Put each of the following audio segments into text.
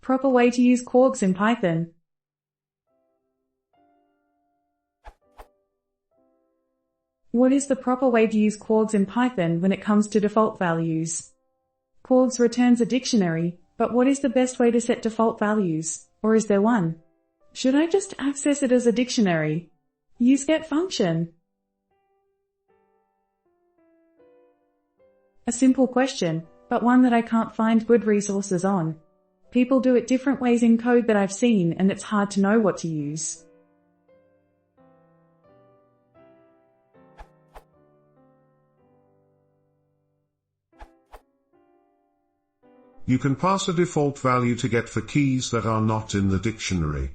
proper way to use kwargs in Python? What is the proper way to use kwargs in Python when it comes to default values? Kwargs returns a dictionary, but what is the best way to set default values? Or is there one? Should I just access it as a dictionary? Use get function. A simple question, but one that I can't find good resources on. People do it different ways in code that I've seen, and it's hard to know what to use. You can pass a default value to get for keys that are not in the dictionary.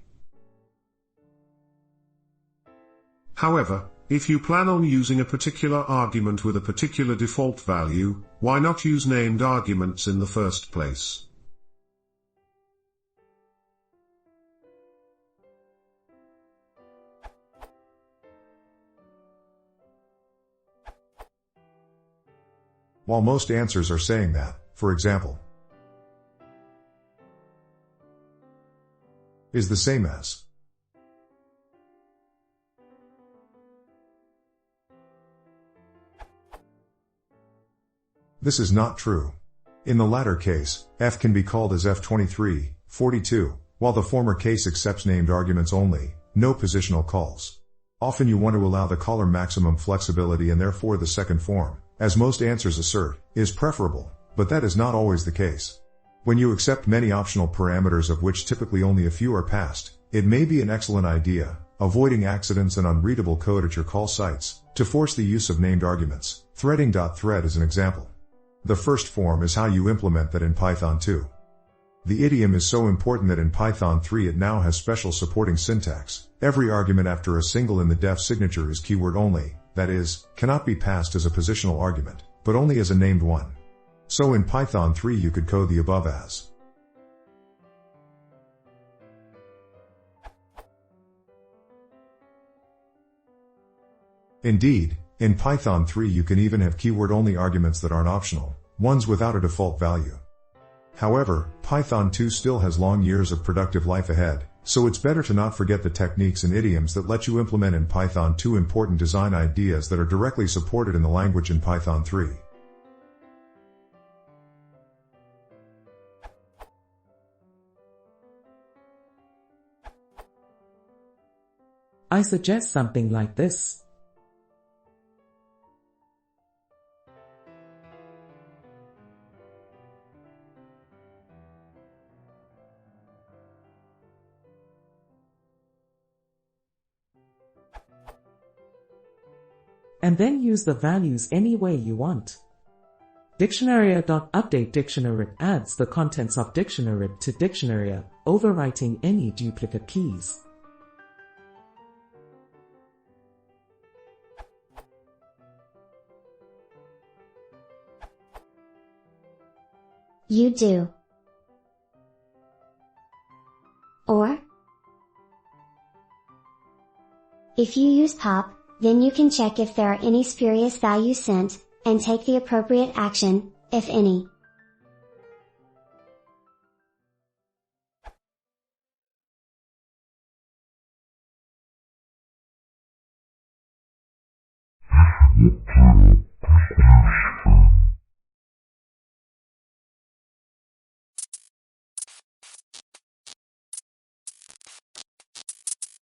However, if you plan on using a particular argument with a particular default value, why not use named arguments in the first place? While most answers are saying that, for example, is the same as. This is not true. In the latter case, f can be called as f23, 42, while the former case accepts named arguments only, no positional calls. Often you want to allow the caller maximum flexibility and therefore the second form, as most answers assert, is preferable, but that is not always the case. When you accept many optional parameters of which typically only a few are passed, it may be an excellent idea, avoiding accidents and unreadable code at your call sites, to force the use of named arguments. Threading.thread is an example. The first form is how you implement that in Python 2. The idiom is so important that in Python 3 it now has special supporting syntax. Every argument after a single in the def signature is keyword only, that is, cannot be passed as a positional argument, but only as a named one. So in Python 3 you could code the above as. Indeed, in Python 3 you can even have keyword-only arguments that aren't optional, ones without a default value. However, Python 2 still has long years of productive life ahead, so it's better to not forget the techniques and idioms that let you implement in Python 2 important design ideas that are directly supported in the language in Python 3. I suggest something like this. And then use the values any way you want. Dictionary.update dictionary adds the contents of dictionary to dictionary, overwriting any duplicate keys. You do. Or, if you use pop, then you can check if there are any spurious values sent, and take the appropriate action, if any.